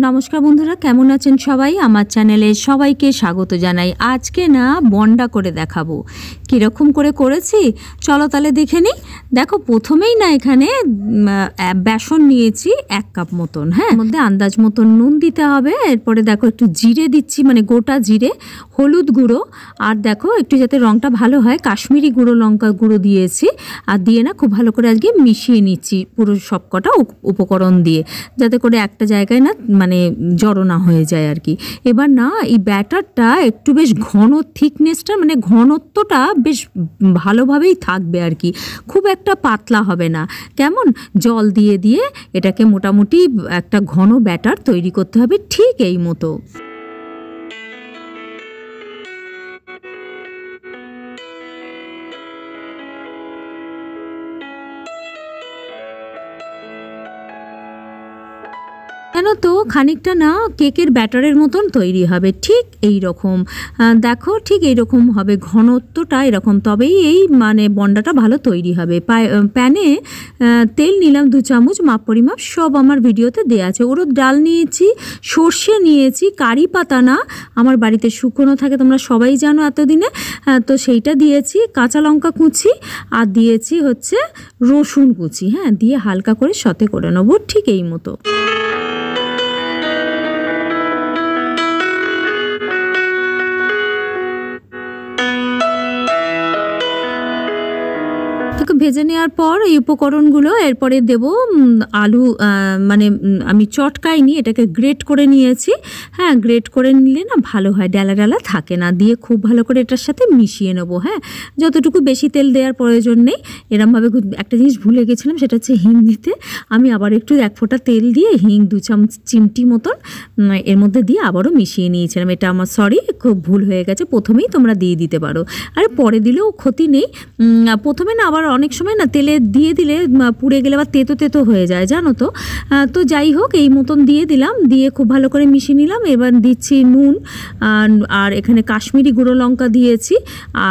নমস্কার বন্ধুরা, কেমন আছেন সবাই? আমার চ্যানেলে সবাইকে স্বাগত জানাই। আজকে না বন্ডা করে দেখাবো, কীরকম করে করেছি চলো তাহলে দেখে নিই। দেখো, প্রথমেই না এখানে বেসন নিয়েছি 1 কাপ মতন, হ্যাঁ, মধ্যে আন্দাজ মতন নুন দিতে হবে। এরপরে দেখো একটু জিরে দিচ্ছি, মানে গোটা জিরে, হলুদ গুঁড়ো, আর দেখো একটু যাতে রঙটা ভালো হয় কাশ্মীরি গুঁড়ো লঙ্কা গুঁড়ো দিয়েছি। আর দিয়ে না খুব ভালো করে আজকে মিশিয়ে নিচ্ছি পুরো সবকটা উপকরণ দিয়ে, যাতে করে একটা জায়গায় না মানে জড়ো না হয়ে যায় আর কি। এবার না এই ব্যাটারটা একটু বেশ ঘন, থিকনেসটা মানে ঘনত্বটা বেশ ভালোভাবেই থাকবে আর কি, খুব একটা পাতলা হবে না। কেমন জল দিয়ে দিয়ে এটাকে মোটামুটি একটা ঘন ব্যাটার তৈরি করতে হবে, ঠিক এই মতো। কেন তো খানিকটা না কেকের ব্যাটারের মতন তৈরি হবে, ঠিক এই রকম। দেখো ঠিক এই রকম হবে, ঘনত্বটা এরকম, তবেই এই মানে বন্ডাটা ভালো তৈরি হবে। প্যানে তেল নিলাম 2 চামচ, মাপ পরিমাপ সব আমার ভিডিওতে দেওয়া আছে। উড়দ ডাল নিয়েছি, সর্ষে নিয়েছি, কারি পাতা না আমার বাড়িতে শুকনো থাকে, তোমরা সবাই জানো এতদিনে, তো সেইটা দিয়েছি, কাঁচা লঙ্কা কুচি, আর দিয়েছি হচ্ছে রসুন কুচি, হ্যাঁ, দিয়ে হালকা করে সতে করে নেবো, ঠিক এই মতো। ভেজে নেওয়ার পর এই উপকরণগুলো এরপরে দেব আলু, মানে আমি চটকাইনি, এটাকে গ্রেট করে নিয়েছি, হ্যাঁ, গ্রেট করে নিলে না ভালো হয়, ডালা ডালা থাকে না। দিয়ে খুব ভালো করে এটার সাথে মিশিয়ে নেবো, হ্যাঁ, যতটুকু, বেশি তেল দেওয়ার প্রয়োজন নেই। এরমভাবে একটা জিনিস ভুলে গেছিলাম, সেটা হচ্ছে হিং দিতে। আমি আবার একটু 1 ফোঁটা তেল দিয়ে হিং 2 চামচ চিমটি মতন এর মধ্যে দিয়ে আবারও মিশিয়ে নিয়েছিলাম। এটা আমার খুব ভুল হয়ে গেছে, প্রথমেই তোমরা দিয়ে দিতে পারো, আর পরে দিলেও ক্ষতি নেই। প্রথমে না আবার অনেক সময় না তেলে দিয়ে দিলে পুড়ে গেলে আবার তেতো তেতো হয়ে যায়, জানো তো। তো যাই হোক, এই মতন দিয়ে দিলাম, দিয়ে খুব ভালো করে মিশিয়ে নিলাম। এবার দিচ্ছি নুন, আর এখানে কাশ্মীরি গুঁড়ো লঙ্কা দিয়েছি,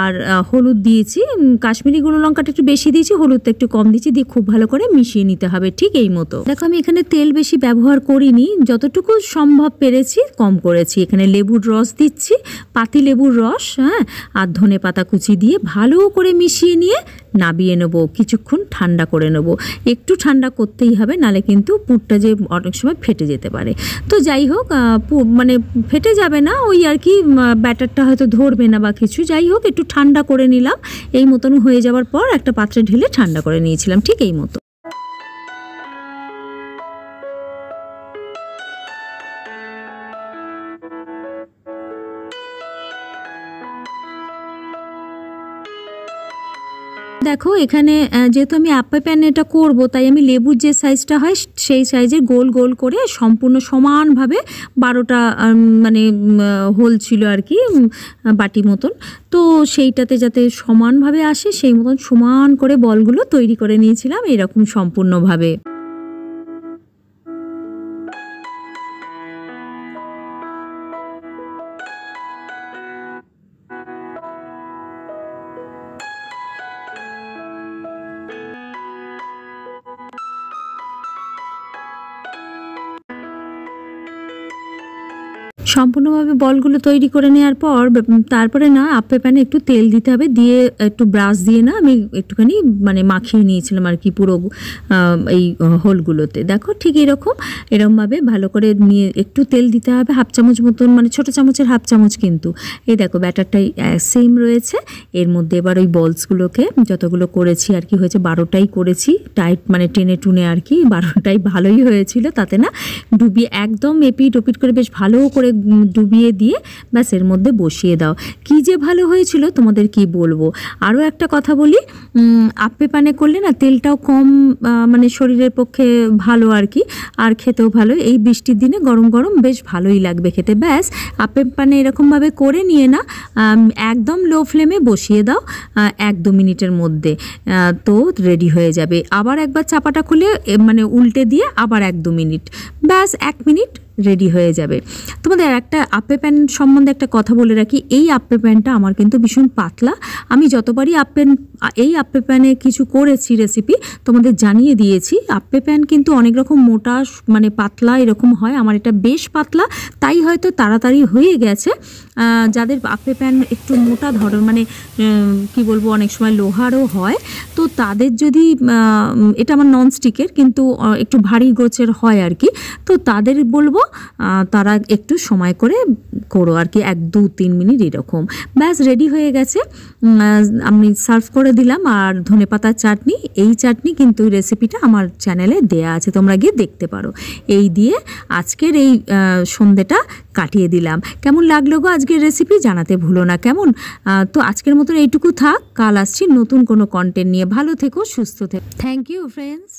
আর হলুদ দিয়েছি। কাশ্মীরি গুঁড়ো লঙ্কাটা একটু বেশি দিয়েছি, হলুদটা একটু কম দিয়েছি, দিয়ে খুব ভালো করে মিশিয়ে নিতে হবে, ঠিক এই মতো। দেখো, আমি এখানে তেল বেশি ব্যবহার করিনি, যতটুকু সম্ভব পেরেছি কম করেছি। এখানে লেবুর রস দিচ্ছি, পাতি লেবুর রস, হ্যাঁ, আর ধনে পাতা কুচি দিয়ে ভালো করে মিশিয়ে নিয়ে নাবিয়ে নেব, কিছুক্ষণ ঠান্ডা করে নেব। একটু ঠান্ডা করতেই হবে, নালে কিন্তু পুরটা যে অনেক সময় ফেটে যেতে পারে। তো যাই হোক, মানে ফেটে যাবে না, ওই আর কি, ব্যাটারটা হয়তো ধরবে না বা কিছু, যাই হোক একটু ঠান্ডা করে নিলাম। এই মতন হয়ে যাওয়ার পর একটা পাত্রে ঢেলে ঠান্ডা করে নিয়েছিলাম, ঠিক এই মতো। দেখো, এখানে যেহেতু আমি আপে প্যানে এটা করবো, তাই আমি লেবুর যে সাইজটা হয় সেই সাইজের গোল গোল করে সম্পূর্ণ সমানভাবে 12টা মানে হোল ছিল আর কি, বাটি মতন, তো সেইটাতে যাতে সমানভাবে আসে সেই মতন সমান করে বলগুলো তৈরি করে নিয়েছিলাম এরকম সম্পূর্ণভাবে। সম্পূর্ণভাবে বলগুলো তৈরি করে নেওয়ার পর তারপরে না আপে প্যানে একটু তেল দিতে হবে, দিয়ে একটু ব্রাশ দিয়ে না আমি একটুখানি মানে মাখিয়ে নিয়েছিলাম আর কি পুরো এই হোলগুলোতে। দেখো ঠিক এরকমভাবে ভালো করে নিয়ে একটু তেল দিতে হবে, 1/2 চামচ মতন, মানে ছোটো চামচের 1/2 চামচ কিন্তু। এই দেখো ব্যাটারটাই সেম রয়েছে। এর মধ্যে এবার ওই বলসগুলোকে যতগুলো করেছি আর কি, হয়েছে 12টাই করেছি, টাইট মানে টেনে টুনে আর কি, 12টাই ভালোই হয়েছিল। তাতে না ডুবিয়ে একদম এপিট ওপিট করে বেশ ভালো করে ডুবিয়ে দিয়ে ব্যাস এর মধ্যে বসিয়ে দাও। কি যে ভালো হয়েছিল তোমাদের কি বলবো। আরও একটা কথা বলি, আপে প্যানে করলে না তেলটাও কম, মানে শরীরের পক্ষে ভালো আর কি, আর খেতেও ভালো। এই বৃষ্টির দিনে গরম গরম বেশ ভালোই লাগবে খেতে। ব্যাস আপে প্যানে এরকমভাবে করে নিয়ে না একদম লো ফ্লেমে বসিয়ে দাও 1-2 মিনিটের মধ্যে, তো রেডি হয়ে যাবে। আবার একবার চাপাটা খুলে মানে উল্টে দিয়ে আবার 1-2 মিনিট, ব্যাস 1 মিনিট রেডি হয়ে যাবে। তোমাদের একটা আপে প্যান সম্বন্ধে একটা কথা বলে রাখি, এই আপে প্যানটা আমার কিন্তু ভীষণ পাতলা। আমি যতবারই এই আপে প্যানে কিছু করেছি রেসিপি তোমাদের জানিয়ে দিয়েছি। আপে প্যান কিন্তু অনেক রকম মোটা মানে পাতলা এরকম হয়, আমার এটা বেশ পাতলা, তাই হয়তো তাড়াতাড়ি হয়ে গেছে। যাদের আপে প্যান একটু মোটা ধরন মানে কি বলবো অনেক সময় লোহারও হয়, তো তাদের যদি এটা আমার ননস্টিকের কিন্তু একটু ভারী গোছের হয় আর কি, তো তাদের বলবো তারা একটু সময় করে করো আর কি, 1-2-3 মিনিট এরকম। ব্যাস রেডি হয়ে গেছে। আমি সার্ভ করে দিলাম। আর ধনেপাতার চাটনি, এই চাটনি কিন্তু রেসিপিটা আমার চ্যানেলে দেয়া আছে, তোমরা গিয়ে দেখতে পারো। এই দিয়ে আজকের এই সন্ধ্যেটা কাটিয়ে দিলাম। কেমন লাগলো গো আজকের রেসিপি জানাতে ভুলো না কেমন। তো আজকের মতন এইটুকু থাক, কাল আসছি নতুন কোনো কন্টেন্ট নিয়ে। ভালো থেকো, সুস্থ থেকো। Thank you friends.